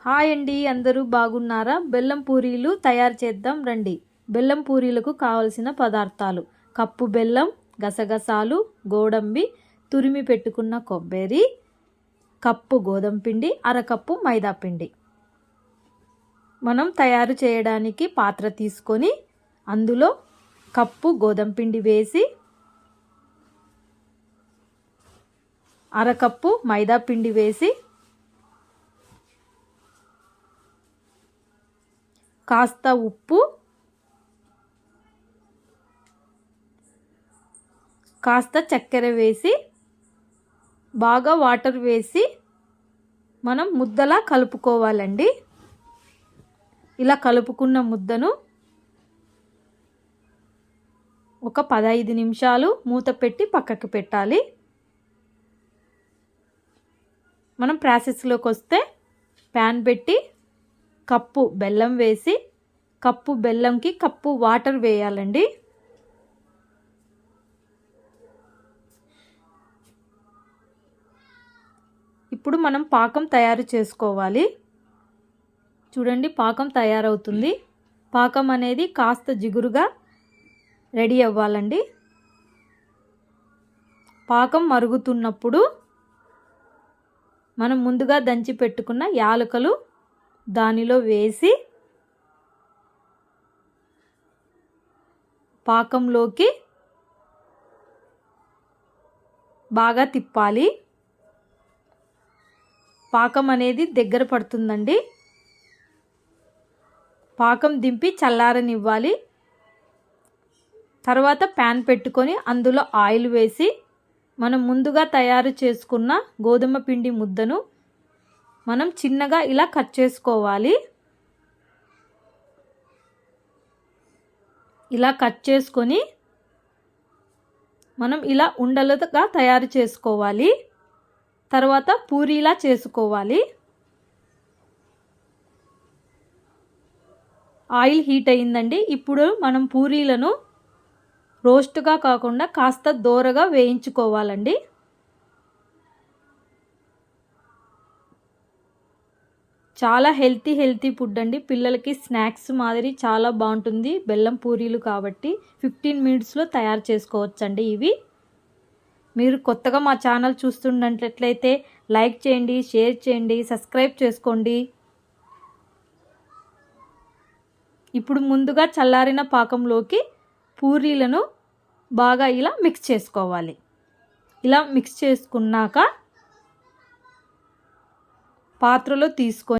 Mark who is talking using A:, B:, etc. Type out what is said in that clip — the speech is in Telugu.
A: హాయ్ అండి, అందరూ బాగున్నారా? బెల్లం పూరీలు తయారు చేద్దాం రండి. బెల్లం పూరీలకు కావలసిన పదార్థాలు: కప్పు బెల్లం, గసగసాలు, గోడంబి, తురిమి పెట్టుకున్న కొబ్బరి, కప్పు గోధుమ పిండి, అరకప్పు మైదా పిండి. మనం తయారు చేయడానికి పాత్ర తీసుకొని అందులో కప్పు గోధుమ పిండి వేసి అరకప్పు మైదా పిండి వేసి కాస్త ఉప్పు, కాస్త చక్కెర వేసి బాగా వాటర్ వేసి మనం ముద్దలా కలుపుకోవాలండి. ఇలా కలుపుకున్న ముద్దను ఒక 15 నిమిషాలు మూత పెట్టి పక్కకి పెట్టాలి. మనం ప్రాసెస్లోకి వస్తే ప్యాన్ పెట్టి కప్పు బెల్లం వేసి కప్పు బెల్లంకి కప్పు వాటర్ వేయాలండి. ఇప్పుడు మనం పాకం తయారు చేసుకోవాలి. చూడండి, పాకం తయారవుతుంది. పాకం అనేది కాస్త జిగురుగా రెడీ అవ్వాలండి. పాకం మరుగుతున్నప్పుడు మనం ముందుగా దంచి పెట్టుకున్న యాలకులు దానిలో వేసి పాకంలోకి బాగా తిప్పాలి. పాకం అనేది దగ్గర పడుతుందండి. పాకం దింపి చల్లారనివ్వాలి. తర్వాత ప్యాన్ పెట్టుకొని అందులో ఆయిల్ వేసి మనం ముందుగా తయారు చేసుకున్న గోధుమ పిండి ముద్దను మనం చిన్నగా ఇలా కట్ చేసుకోవాలి. ఇలా కట్ చేసుకొని మనం ఇలా ఉండలుగా తయారు చేసుకోవాలి. తర్వాత పూరీలా చేసుకోవాలి. ఆయిల్ హీట్ అయిందండి. ఇప్పుడు మనం పూరీలను రోస్ట్గా కాకుండా కాస్త దోరగా వేయించుకోవాలండి. చాలా హెల్తీ ఫుడ్ అండి. పిల్లలకి స్నాక్స్ మాదిరి చాలా బాగుంటుంది. బెల్లం పూరీలు కాబట్టి 15 మినిట్స్లో తయారు చేసుకోవచ్చండి. ఇవి మీరు కొత్తగా మా ఛానల్ చూస్తున్నట్లయితే లైక్ చేయండి, షేర్ చేయండి, సబ్స్క్రైబ్ చేసుకోండి. ఇప్పుడు ముందుగా చల్లారిన పాకంలోకి పూరీలను బాగా ఇలా మిక్స్ చేసుకోవాలి. ఇలా మిక్స్ చేసుకున్నాక పాత్రలో తీసుకొని